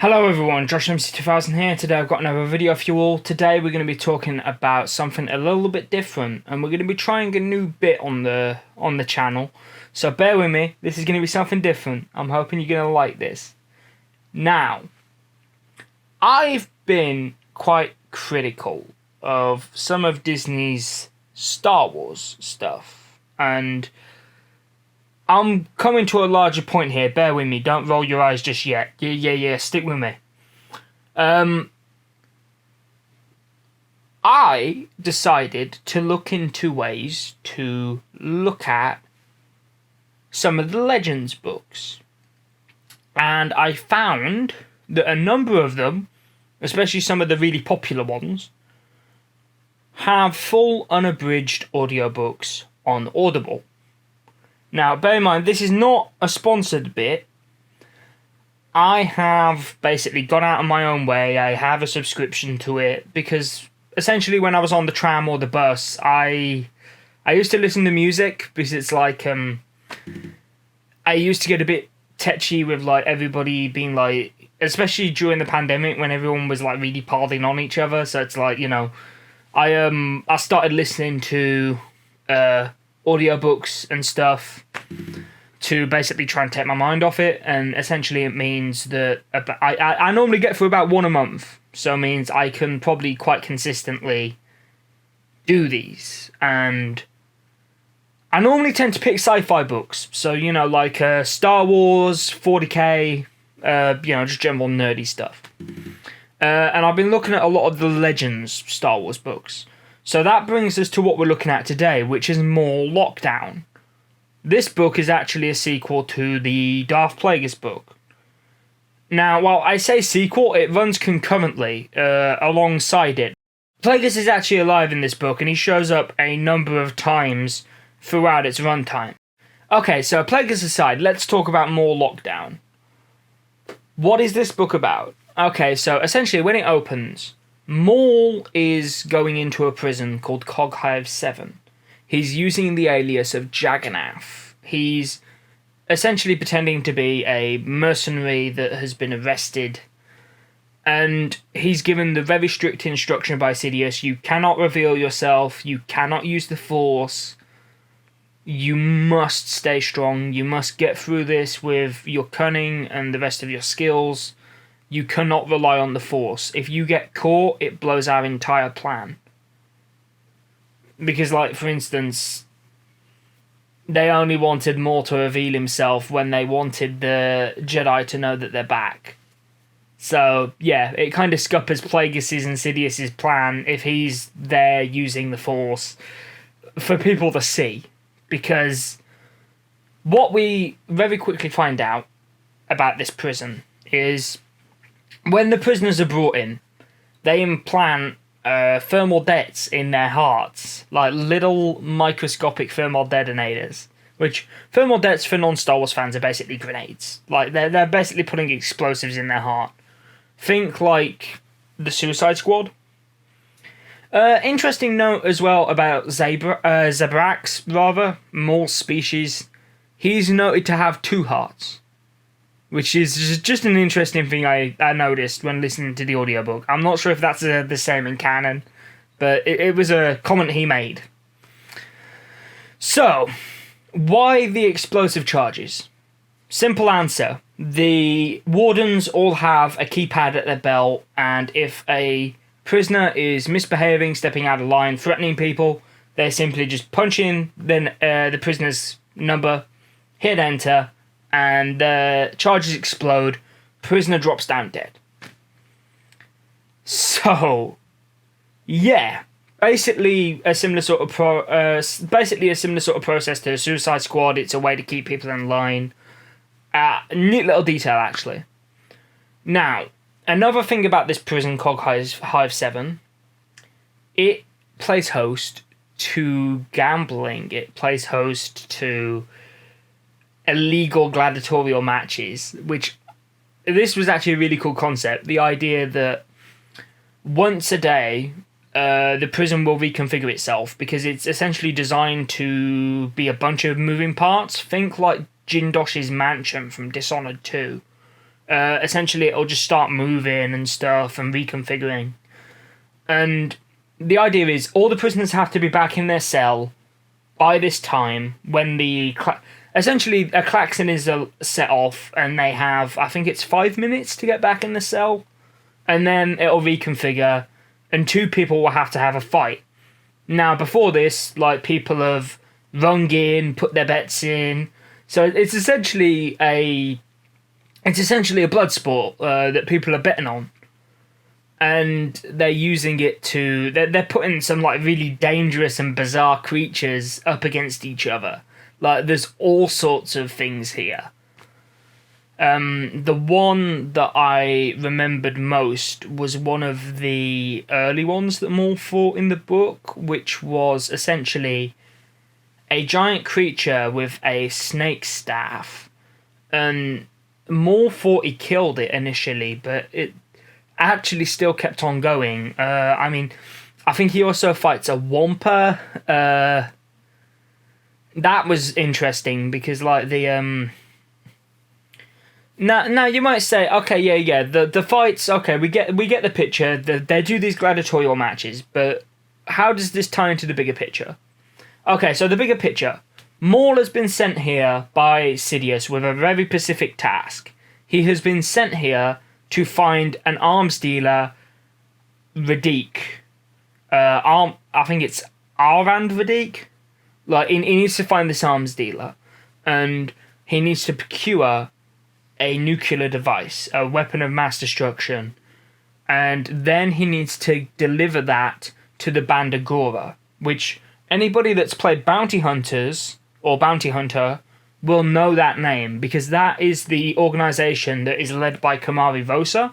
Hello everyone, Josh MC2000 here. Today I've got another video for you all. Today we're going to be talking about something a little bit different, and we're going to be trying a new bit on the channel. So bear with me, this is going to be something different. I'm hoping you're going to like this. Now, I've been quite critical of some of Disney's Star Wars stuff, and I'm coming to a larger point here. Bear with me. Don't roll your eyes just yet. Yeah. Stick with me. I decided to look into ways to look at some of the Legends books. And I found that a number of them, especially some of the really popular ones, have full unabridged audiobooks on Audible. Now, bear in mind, this is not a sponsored bit. I have basically gone out of my own way. I have a subscription to it because essentially when I was on the tram or the bus, I used to listen to music because it's like, I used to get a bit tetchy with like everybody being like, especially during the pandemic when everyone was like really piling on each other. So it's like, you know, I started listening to audiobooks and stuff to basically try and take my mind off it, and essentially it means that I normally get through about one a month, so it means I can probably quite consistently do these. And I normally tend to pick sci-fi books, so you know, like Star Wars, 40k, you know, just general nerdy stuff. And I've been looking at a lot of the Legends Star Wars books. So that brings us to what we're looking at today, which is Maul Lockdown. This book is actually a sequel to the Darth Plagues book. Now, while I say sequel, it runs concurrently alongside it. Plagues is actually alive in this book, and he shows up a number of times throughout its runtime. Okay, so Plagues aside, let's talk about Maul Lockdown. What is this book about? Okay, so essentially when it opens, Maul is going into a prison called Coghive 7. He's using the alias of Jagannath. He's essentially pretending to be a mercenary that has been arrested. And he's given the very strict instruction by Sidious: you cannot reveal yourself, you cannot use the Force, you must stay strong, you must get through this with your cunning and the rest of your skills. You cannot rely on the Force. If you get caught, it blows our entire plan. Because, like, for instance, they only wanted Maul to reveal himself when they wanted the Jedi to know that they're back. So, yeah, it kind of scuppers Plagueis' and Sidious's plan if he's there using the Force for people to see. Because what we very quickly find out about this prison is, when the prisoners are brought in, they implant thermal detonations in their hearts, like little microscopic thermal detonators. Which, thermal detonations for non-Star Wars fans are basically grenades. Like, they're basically putting explosives in their heart. Think like the Suicide Squad. Interesting note as well about Zebrax, Maul's species. He's noted to have two hearts, which is just an interesting thing I noticed when listening to the audiobook. I'm not sure if that's the same in canon, but it was a comment he made. So, why the explosive charges? Simple answer. The wardens all have a keypad at their belt, and if a prisoner is misbehaving, stepping out of line, threatening people, they simply just punch in the prisoner's number, hit enter, and the charges explode. Prisoner drops down dead. So, yeah, basically a similar sort of process to the Suicide Squad. It's a way to keep people in line. Neat little detail, actually. Now, another thing about this prison, Coghive 7, it plays host to gambling. It plays host to illegal gladiatorial matches, which this was actually a really cool concept. The idea that once a day, the prison will reconfigure itself because it's essentially designed to be a bunch of moving parts. Think like Jindosh's mansion from Dishonored 2. Essentially, it'll just start moving and stuff and reconfiguring. And the idea is all the prisoners have to be back in their cell by this time when essentially a klaxon is set off, and they have, I think it's 5 minutes to get back in the cell, and then it'll reconfigure, and 2 people will have to have a fight. Now, before this, like, people have rung in, put their bets in, so it's essentially a blood sport that people are betting on. And they're using it to... They're putting some, like, really dangerous and bizarre creatures up against each other. Like, there's all sorts of things here. The one that I remembered most was one of the early ones that Maul fought in the book, which was essentially a giant creature with a snake staff. And Maul thought he killed it initially, but it actually still kept on going. I mean, I think he also fights a Wampa. That was interesting because, like, the now you might say, okay, yeah, the fights, okay, we get the picture. They do these gladiatorial matches, but how does this tie into the bigger picture? Okay, so the bigger picture. Maul has been sent here by Sidious with a very specific task. He has been sent here to find an arms dealer, Radiq. I think it's Arand Radiq. Like, he needs to find this arms dealer, and he needs to procure a nuclear device, a weapon of mass destruction, and then he needs to deliver that to the Bandagora, which anybody that's played Bounty Hunters or Bounty Hunter will know that name, because that is the organization that is led by Kamari Vosa.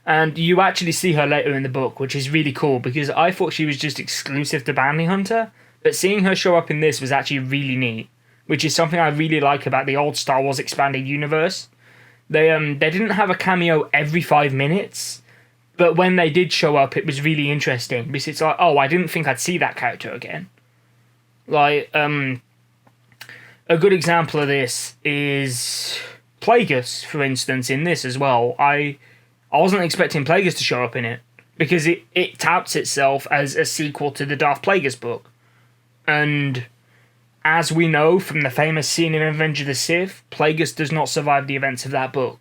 And you actually see her later in the book, which is really cool, because I thought she was just exclusive to Bounty Hunter, but seeing her show up in this was actually really neat, which is something I really like about the old Star Wars expanded universe. They didn't have a cameo every 5 minutes, but when they did show up, it was really interesting, because it's like, oh, I didn't think I'd see that character again. Like, a good example of this is Plagues, for instance, in this as well. I wasn't expecting Plagues to show up in it, because it touts itself as a sequel to the Darth Plagues book. And as we know from the famous scene in Revenge of the Sith, Plagues does not survive the events of that book.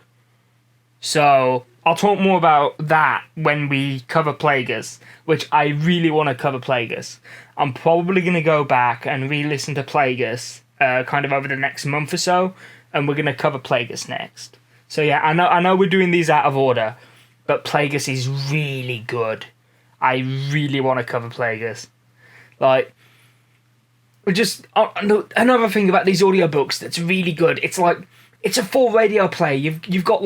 So I'll talk more about that when we cover Plagues, which I really want to cover Plagues. I'm probably going to go back and re-listen to Plagues kind of over the next month or so, and we're going to cover Plagues next. So yeah, I know we're doing these out of order, but Plagues is really good. I really want to cover Plagues. Like, just another thing about these audiobooks that's really good. It's like, it's a full radio play. You've got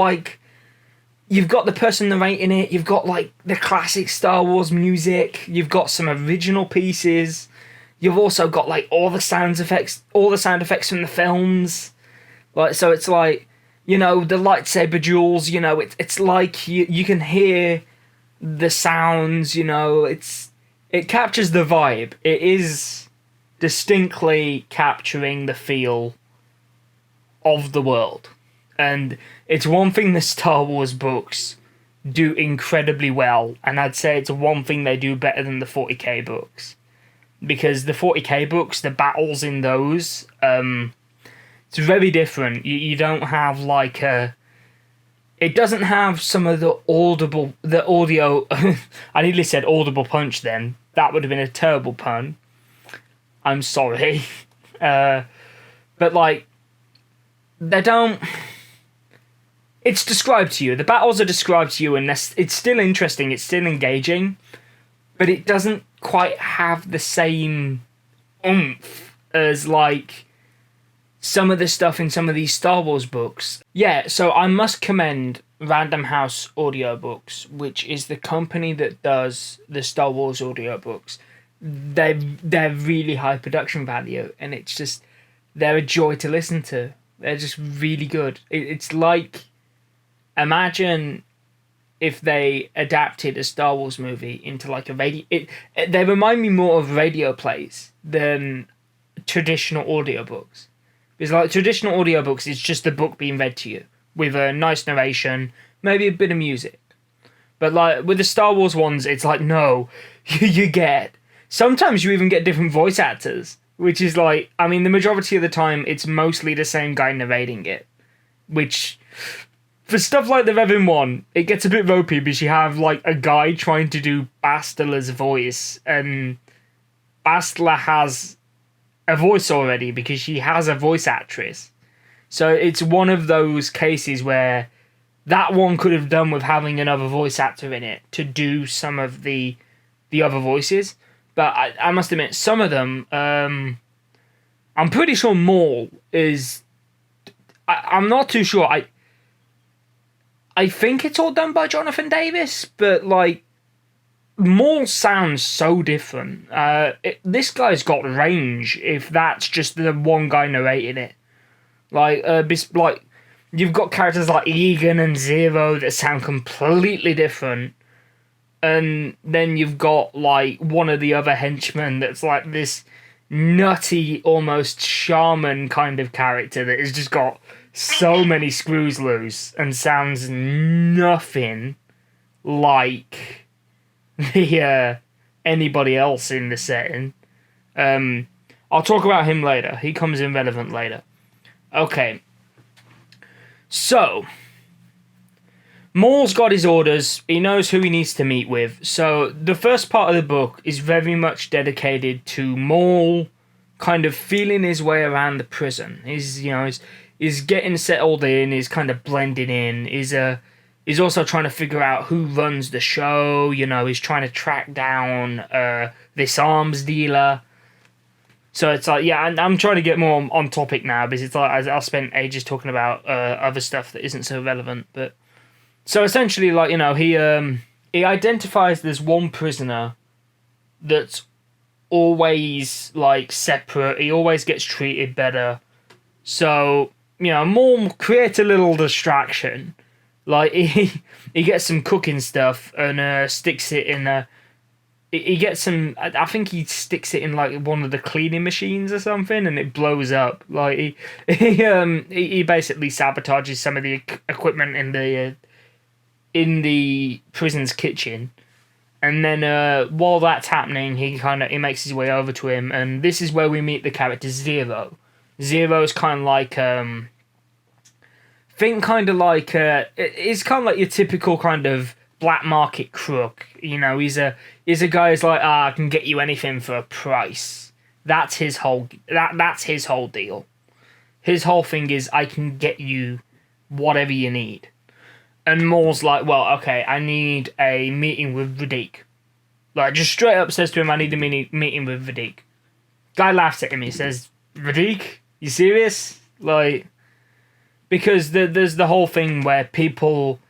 the person narrating it. You've got like the classic Star Wars music. You've got some original pieces. You've also got like all the sound effects from the films. Like, so it's like, you know, the lightsaber duels. You know, it's like you can hear the sounds. You know, it captures the vibe. It is distinctly capturing the feel of the world. And it's one thing the Star Wars books do incredibly well, and I'd say it's one thing they do better than the 40k books. Because the 40k books, the battles in those, it's very different. You don't have like it doesn't have some of the audio... I nearly said audible punch then. That would have been a terrible pun. I'm sorry. But like, they don't... It's described to you. The battles are described to you, and it's still interesting, it's still engaging, but it doesn't quite have the same oomph as, like, some of the stuff in some of these Star Wars books. Yeah, so I must commend Random House Audiobooks, which is the company that does the Star Wars audiobooks. They're really high production value, and it's just, they're a joy to listen to. They're just really good. It's like, imagine if they adapted a Star Wars movie into like a radio... They remind me more of radio plays than traditional audiobooks. Because like traditional audiobooks is just the book being read to you. with a nice narration, maybe a bit of music. But like with the Star Wars ones, it's like, no, you get... Sometimes you even get different voice actors, which is like... I mean, the majority of the time, it's mostly the same guy narrating it. Which, for stuff like the Revan one, it gets a bit ropey because you have like a guy trying to do Bastla's voice, and Bastla has a voice already because she has a voice actress. So it's one of those cases where that one could have done with having another voice actor in it to do some of the other voices. But I must admit, some of them, I'm pretty sure Maul is... I'm not too sure. I think it's all done by Jonathan Davis, but like, Maul sounds so different. This guy's got range if that's just the one guy narrating it. Like, you've got characters like Egan and Zero that sound completely different. And then you've got, like, one of the other henchmen that's like this nutty, almost shaman kind of character that has just got so many screws loose and sounds nothing like the anybody else in the setting. I'll talk about him later. He comes in relevant later. Okay. So, Maul's got his orders. He knows who he needs to meet with. So, the first part of the book is very much dedicated to Maul kind of feeling his way around the prison. He's getting settled in, he's kind of blending in, he's also trying to figure out who runs the show, he's trying to track down this arms dealer. So it's like, yeah, and I'm trying to get more on topic now because it's like I spent ages talking about other stuff that isn't so relevant. But so essentially, like, he identifies there's one prisoner that's always like separate. He always gets treated better. So Maul creates a little distraction. Like he gets some cooking stuff and sticks it in he gets some. I think he sticks it in like one of the cleaning machines or something, and it blows up. Like he basically sabotages some of the equipment in the prison's kitchen, and then while that's happening, he makes his way over to him, and this is where we meet the character Zero. Zero is kind of like it's kind of like your typical kind of black market crook. He's a guy who's like, I can get you anything for a price. That's his whole deal. His whole thing is, I can get you whatever you need. And Maul's like, well, okay, I need a meeting with Radiq. Like, just straight up says to him, I need a meeting with Radiq. Guy laughs at him. He says, Radiq? You serious? Like, because there's the whole thing where people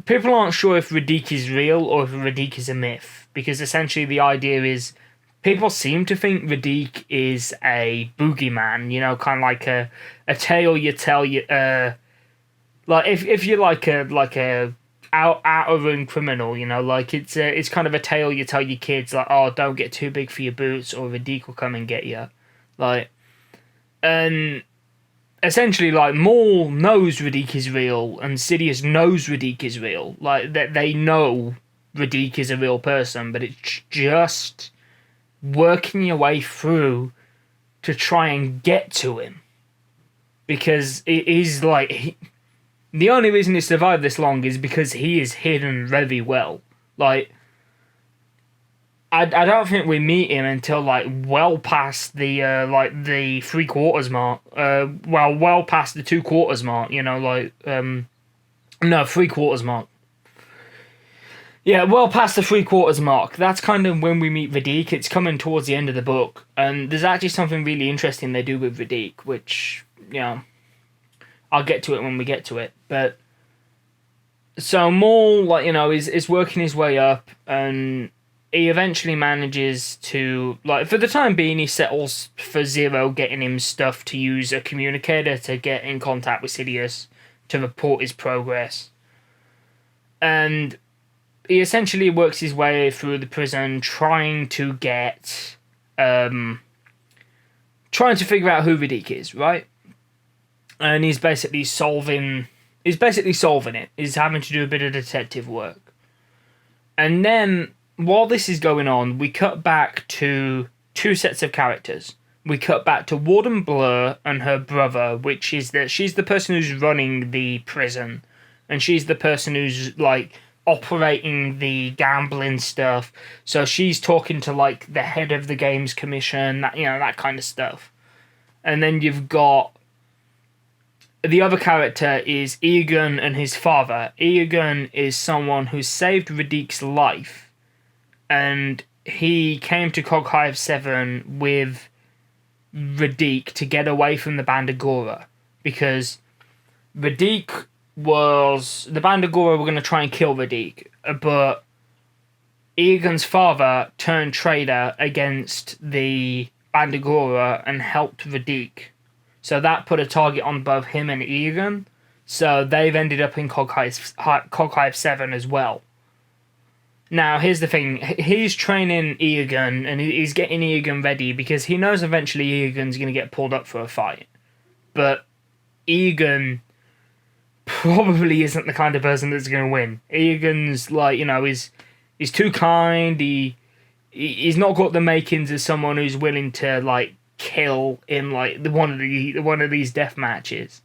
aren't sure if Radiq is real or if Radiq is a myth. Because essentially the idea is, people seem to think Radiq is a boogeyman, kind of like a tale you tell you. Like if you're like a out of room criminal, like it's kind of a tale you tell your kids, like, oh, don't get too big for your boots, or Radiq will come and get you, like, and essentially, like, Maul knows Radiq is real, and Sidious knows Radiq is real. Like, that they know Radiq is a real person, but it's just working your way through to try and get to him. Because it is like... the only reason he survived this long is because he is hidden very well. Like, I don't think we meet him until like well past the 3/4 mark. Well past the 2/4 mark. No, 3/4 mark. Yeah, well past the 3/4 mark. That's kind of when we meet Radiq. It's coming towards the end of the book, and there's actually something really interesting they do with Radiq, which I'll get to it when we get to it. But so Maul, like, is working his way up, and he eventually manages to, like, for the time being, he settles for Zero getting him stuff to use a communicator to get in contact with Sidious to report his progress. And he essentially works his way through the prison trying to get... trying to figure out who Radiq is, right? And he's basically solving is basically solving it, is having to do a bit of detective work. And then, while this is going on, we cut back to two sets of characters. We cut back to Warden Blur and her brother, which is that she's the person who's running the prison, and she's the person who's, like, operating the gambling stuff. So she's talking to, like, the head of the Games Commission, that, you know, that kind of stuff. And then you've got the other character is Egan and his father. Egan is someone who saved Radique's life, and he came to Coghive 7 with Radique to get away from the Bandagora, because Radique was... the Bandagora were going to try and kill Radique, but Egan's father turned traitor against the Bandagora and helped Radique. So that put a target on both him and Egan. So they've ended up in Coghive 7 as well. Now, here's the thing. He's training Egan, and he's getting Egan ready because he knows eventually Egan's going to get pulled up for a fight. But Egan probably isn't the kind of person that's going to win. Egan's, like, you know, he's too kind. He's not got the makings of someone who's willing to, like, kill in, like, one of these death matches,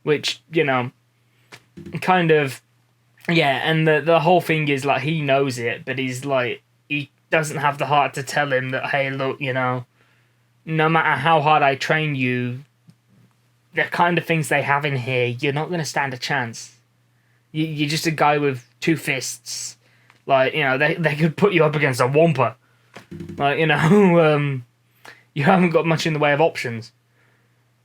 which, you know, kind of, yeah. And the whole thing is, like, he knows it, but he's like, he doesn't have the heart to tell him that, hey, look, you know, no matter how hard I train you, the kind of things they have in here, you're not going to stand a chance. You're just a guy with two fists. Like, you know, they could put you up against a Wampa. Like, you know, you haven't got much in the way of options.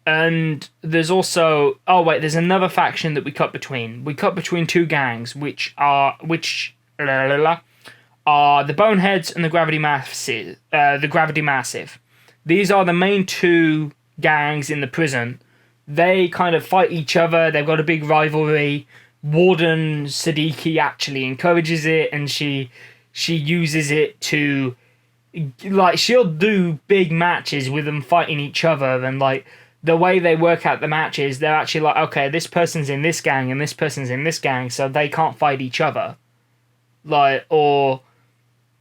And there's also... oh, wait, there's another faction that we cut between. We cut between two gangs, which are the Boneheads and the Gravity Massive. These are the main two gangs in the prison. They kind of fight each other. They've got a big rivalry. Warden Siddiqui actually encourages it, and she uses it to... like, she'll do big matches with them fighting each other, and, like, the way they work out the matches, they're actually like, okay, this person's in this gang and this person's in this gang, so they can't fight each other. Like, or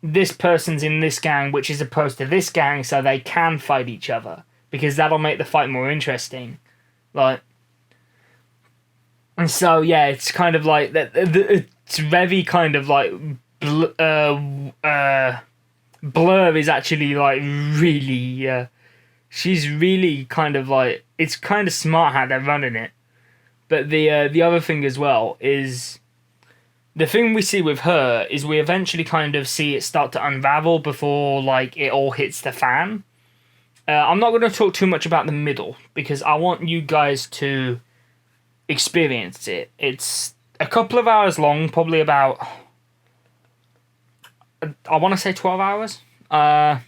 this person's in this gang, which is opposed to this gang, so they can fight each other, because that'll make the fight more interesting. Like, and so, yeah, it's kind of like, it's very kind of like, Blur is actually, like, really, she's really kind of, like, it's kind of smart how they're running it. But the other thing as well is, the thing we see with her is we eventually kind of see it start to unravel before, like, it all hits the fan. I'm not going to talk too much about the middle, because I want you guys to experience it. It's a couple of hours long, probably about... I want to say 12 hours. But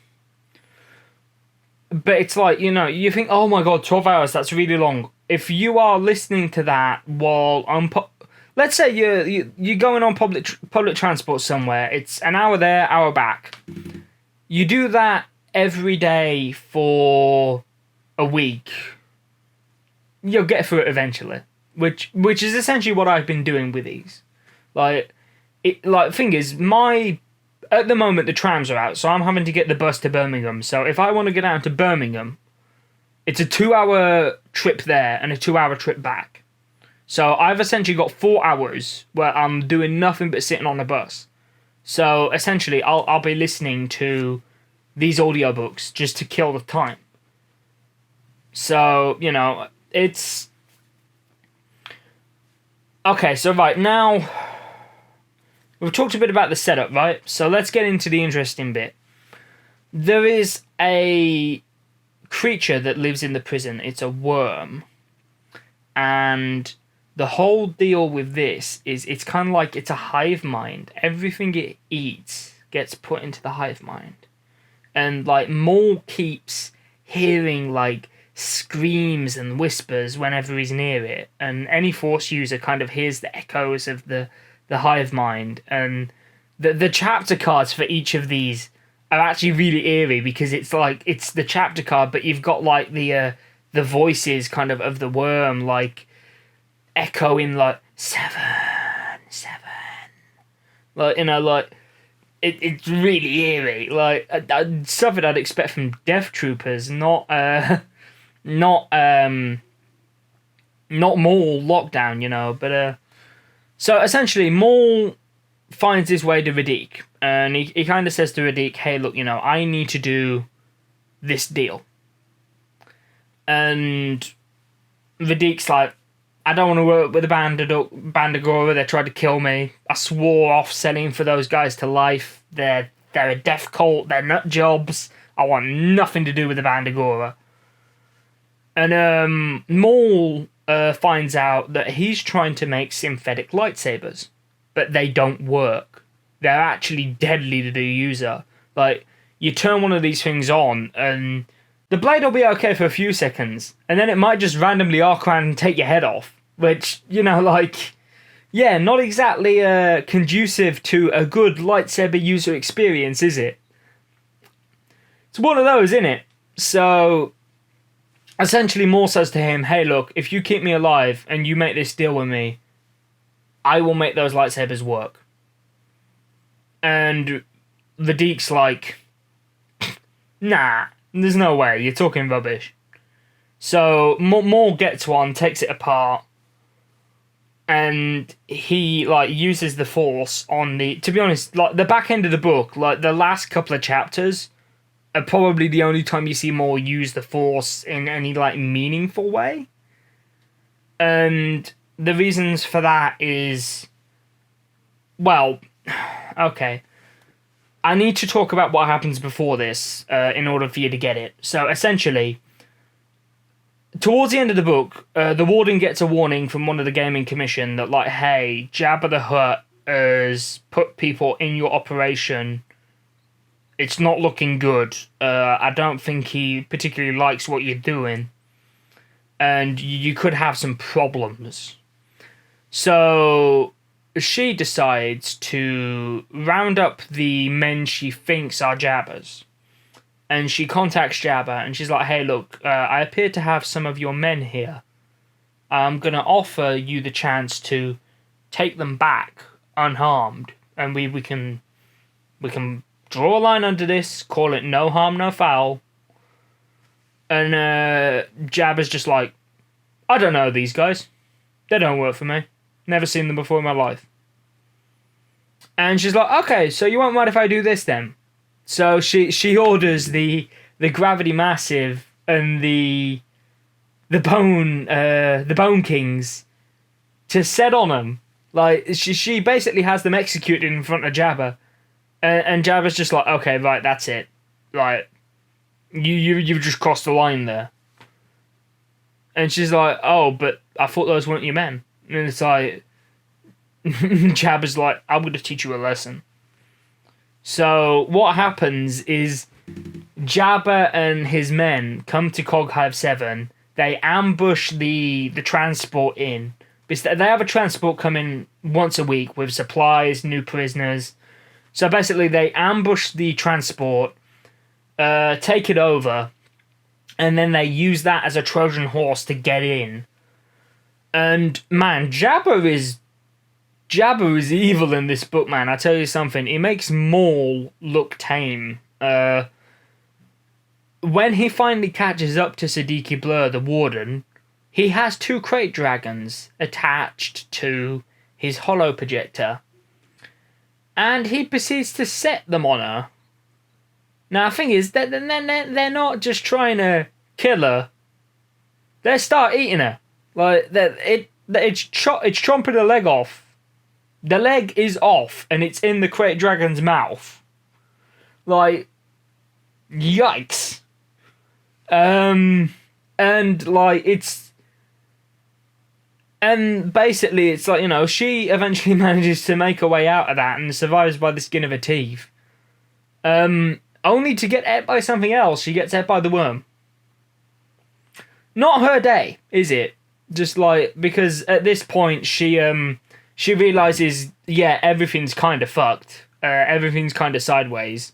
it's like, you know, you think, oh my god, 12 hours, that's really long. If you are listening to that while on... let's say you're going on public transport somewhere. It's an hour there, hour back. You do that every day for a week. You'll get through it eventually. Which is essentially what I've been doing with these. Like, thing is, at the moment, the trams are out, so I'm having to get the bus to Birmingham. So if I want to get down to Birmingham, it's a 2-hour trip there and a 2-hour trip back. So I've essentially got 4 hours where I'm doing nothing but sitting on the bus. So essentially, I'll be listening to these audiobooks just to kill the time. So, you know, it's... okay, so right, now... we've talked a bit about the setup, right? So let's get into the interesting bit. There is a creature that lives in the prison. It's a worm. And the whole deal with this is it's kind of like it's a hive mind. Everything it eats gets put into the hive mind. And, like, Maul keeps hearing, like, screams and whispers whenever he's near it. And any Force user kind of hears the echoes of the hive mind, and the chapter cards for each of these are actually really eerie, because it's like it's the chapter card, but you've got, like, the voices kind of the worm, like echoing like 7, 7. Like, you know, like it's really eerie. Like something I'd expect from Death Troopers, not Maul Lockdown, you know. But so essentially, Maul finds his way to Radique, and he kind of says to Radique, "Hey, look, you know, I need to do this deal." And Radique's like, "I don't want to work with a Bandagora. They tried to kill me. I swore off selling for those guys to life. They're a death cult. They're nut jobs. I want nothing to do with the Bandagora." And Maul finds out that he's trying to make synthetic lightsabers, but they don't work. They're actually deadly to the user. Like, you turn one of these things on, and the blade will be okay for a few seconds, and then it might just randomly arc around and take your head off. Which, you know, like, yeah, not exactly conducive to a good lightsaber user experience, is it? It's one of those, isn't it? So, essentially, Maul says to him, "Hey, look, if you keep me alive and you make this deal with me, I will make those lightsabers work." And Radique's like, "Nah, there's no way, you're talking rubbish." So, Maul gets one, takes it apart, and he like uses the Force on the. To be honest, like the back end of the book, like the last couple of chapters, are probably the only time you see Maul use the Force in any like meaningful way. And the reasons for that is, well, okay. I need to talk about what happens before this in order for you to get it. So essentially, towards the end of the book, the Warden gets a warning from one of the Gaming Commission that, like, hey, Jabba the Hutt has put people in your operation. It's not looking good. I don't think he particularly likes what you're doing. And you could have some problems. So she decides to round up the men she thinks are Jabba's. And she contacts Jabba, and she's like, "Hey, look, I appear to have some of your men here. I'm going to offer you the chance to take them back unharmed. And we can draw a line under this, call it no harm, no foul." And Jabba's just like, "I don't know these guys. They don't work for me. Never seen them before in my life." And she's like, "Okay, so you won't mind if I do this then?" So she orders the Gravity Massive and the Bone Kings to set on them. Like, she basically has them executed in front of Jabba, and Jabba's just like, "Okay, right, that's it. Like, you've just crossed the line there." And she's like, "Oh, but I thought those weren't your men." And it's like, Jabba's like, "I'm going to teach you a lesson." So what happens is Jabba and his men come to Coghive 7. They ambush the transport in. They have a transport coming once a week with supplies, new prisoners. So basically they ambush the transport, take it over, and then they use that as a Trojan horse to get in. And man, Jabba is evil in this book, man. I tell you something, it makes Maul look tame. When he finally catches up to Siddiqui Blur, the Warden, he has 2 crate dragons attached to his holo projector, and he proceeds to set them on her. Now, the thing is, they're not just trying to kill her. They start eating her. Like, it's chomping the leg off. The leg is off, and it's in the crate dragon's mouth. Like, yikes. And like and basically it's like, you know, she eventually manages to make her way out of that and survives by the skin of her teeth. Only to get ate by something else. She gets ate by the worm. Not her day, is it? Just like, because at this point she realizes, yeah, everything's kind of fucked. Everything's kind of sideways.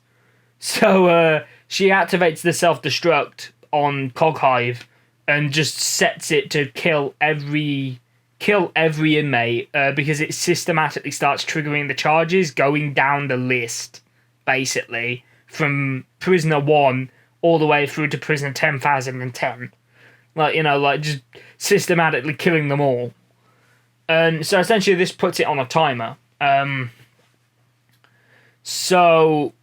So she activates the self-destruct on Coghive and just sets it to kill every kill every inmate because it systematically starts triggering the charges going down the list, basically, from prisoner 1 all the way through to prisoner 10,010. Like, like just systematically killing them all. And so essentially this puts it on a timer. So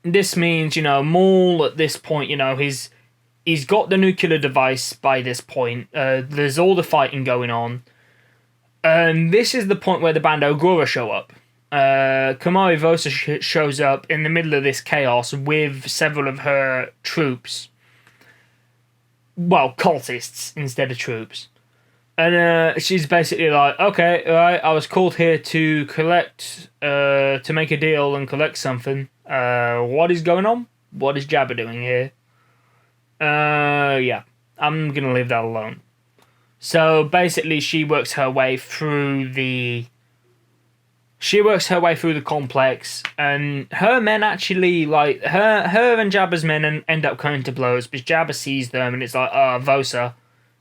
this means, Maul at this point, he's got the nuclear device by this point. There's all the fighting going on. And this is the point where the Band Ogura show up. Kamari Vosa shows up in the middle of this chaos with several of her troops. Well, cultists instead of troops. And she's basically like, okay, alright, I was called here to collect, to make a deal and collect something. What is going on? What is Jabba doing here? Yeah, I'm gonna leave that alone. So basically, she works her way through the complex, and her men actually, like, her and Jabba's men end up coming to blows, because Jabba sees them, and it's like, Vosa,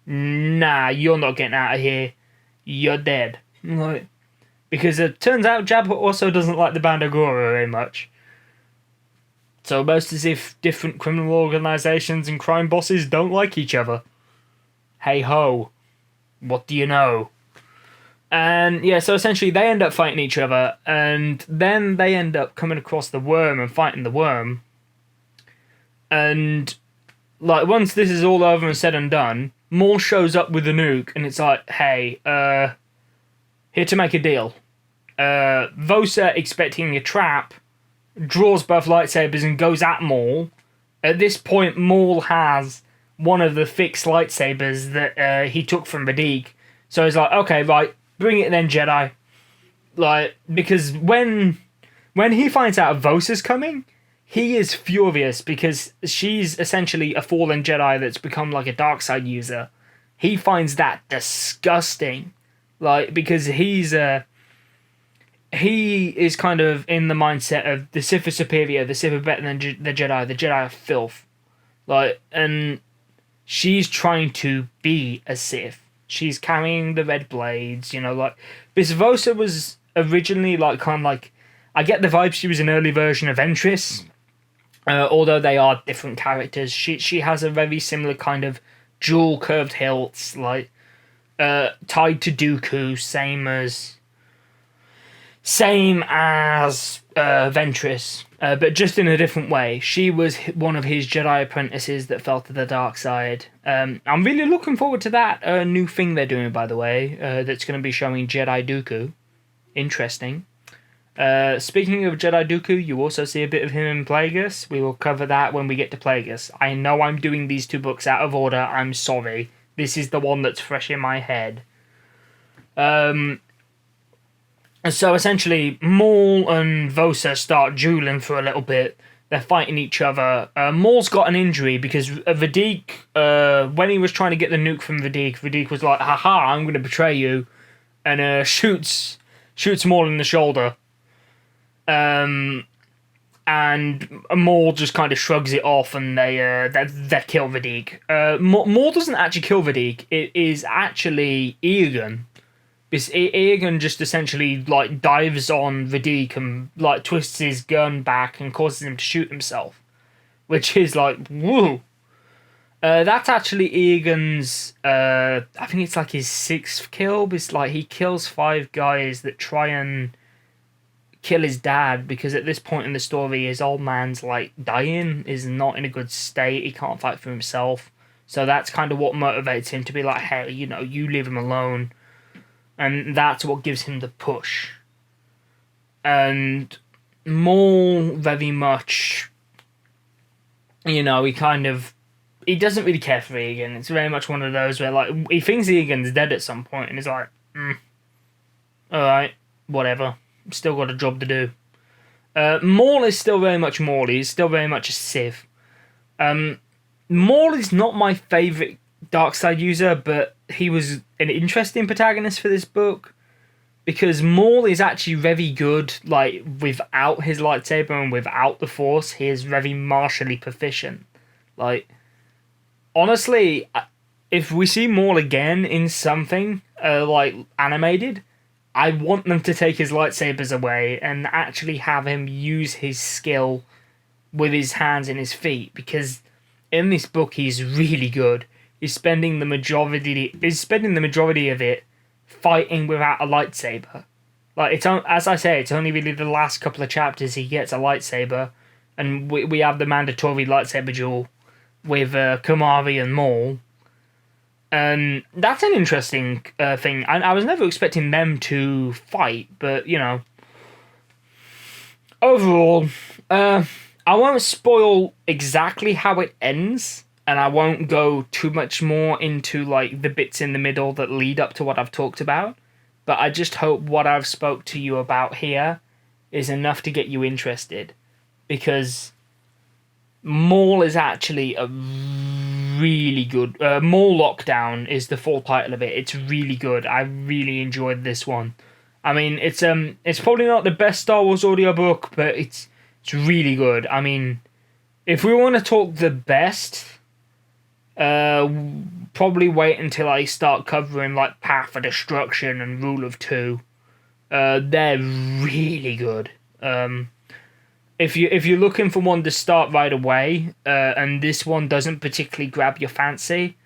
nah, you're not getting out of here. You're dead. Like, because it turns out Jabba also doesn't like the Band Ogura very much. So almost as if different criminal organisations and crime bosses don't like each other. Hey ho. What do you know? And yeah, so essentially they end up fighting each other, and then they end up coming across the worm and fighting the worm. And like, once this is all over and said and done, Maul shows up with the nuke, and it's like, hey, here to make a deal. Vosa, expecting a trap, draws both lightsabers and goes at Maul. At this point, Maul has one of the fixed lightsabers that he took from Vadik. So he's like, okay, right, bring it then, Jedi. Like, because when he finds out Vosa's coming, he is furious because she's essentially a fallen Jedi that's become like a dark side user. He finds that disgusting. Like, because he is kind of in the mindset of the Sith are superior, the Sith are better than the Jedi are filth. Like, and she's trying to be a Sith. She's carrying the red blades, like, this Vosa was originally like, kind of like, I get the vibe she was an early version of Ventress, although they are different characters. She has a very similar kind of dual curved hilts, like, tied to Dooku, same as Ventress, but just in a different way. She was one of his Jedi apprentices that fell to the dark side. I'm really looking forward to that new thing they're doing, by the way, that's going to be showing Jedi Dooku. Interesting. Speaking of Jedi Dooku, you also see a bit of him in Plagueis. We will cover that when we get to Plagueis. I know I'm doing these two books out of order. I'm sorry. This is the one that's fresh in my head. So essentially, Maul and Vosa start dueling for a little bit. They're fighting each other. Maul's got an injury because Vadik, when he was trying to get the nuke from Vadik was like, haha, I'm going to betray you. And shoots Maul in the shoulder. And Maul just kind of shrugs it off, and they kill Vadik. Maul doesn't actually kill Vadik. It is actually Egan. Egan just essentially like dives on Vadik and like twists his gun back and causes him to shoot himself, which is like, woo. That's actually Egan's. I think it's like his 6th kill. It's like he kills 5 guys that try and kill his dad, because at this point in the story, his old man's like dying, is not in a good state. He can't fight for himself, so that's kind of what motivates him to be like, hey, you leave him alone. And that's what gives him the push. And Maul very much, he doesn't really care for Egan. It's very much one of those where, like, he thinks Egan's dead at some point, and he's like, alright, whatever. Still got a job to do. Maul is still very much Maul. He's still very much a Sith. Maul is not my favourite dark side user, but he was an interesting protagonist for this book, because Maul is actually very good, like, without his lightsaber and without the Force. He is very martially proficient. Like, honestly, if we see Maul again in something like animated, I want them to take his lightsabers away and actually have him use his skill with his hands and his feet, because in this book he's really good. He's spending the majority of it fighting without a lightsaber. Like, it's as I say, it's only really the last couple of chapters he gets a lightsaber, and we have the mandatory lightsaber duel with Kamari and Maul. And that's an interesting thing. I was never expecting them to fight, but, you know. Overall, I won't spoil exactly how it ends, and I won't go too much more into, like, the bits in the middle that lead up to what I've talked about. But I just hope what I've spoke to you about here is enough to get you interested. Because Maul is actually a really good... Maul Lockdown is the full title of it. It's really good. I really enjoyed this one. I mean, it's probably not the best Star Wars audiobook, but it's really good. I mean, if we want to talk the best, probably wait until I start covering like Path of Destruction and Rule of Two. They're really good. If you're looking for one to start right away, and this one doesn't particularly grab your fancy,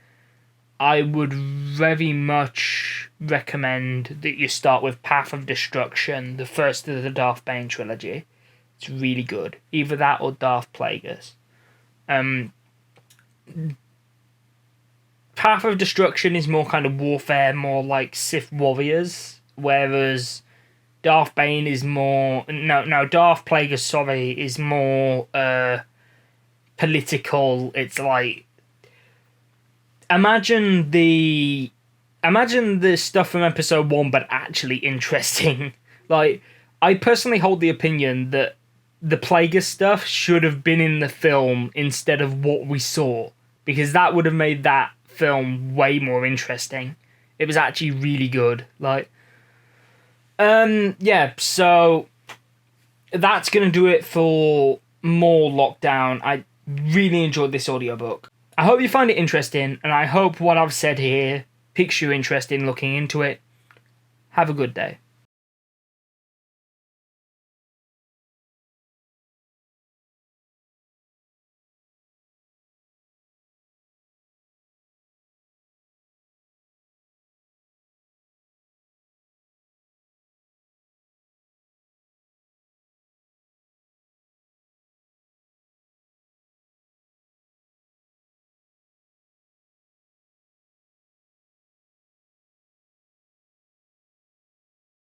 I would very much recommend that you start with Path of Destruction, the first of the Darth Bane trilogy. It's really good. Either that or Darth Plagues. Path of Destruction is more kind of warfare, more like Sith warriors, whereas Darth Bane is more... No, Darth Plagues, sorry, is more political. It's like... Imagine the stuff from episode 1, but actually interesting. Like, I personally hold the opinion that the Plagueis stuff should have been in the film instead of what we saw, because that would have made that film way more interesting. It was actually really good. Like, yeah, so that's gonna do it for Maul Lockdown. I really enjoyed this audiobook. I hope you find it interesting, and I hope what I've said here piques your interest in looking into it. Have a good day.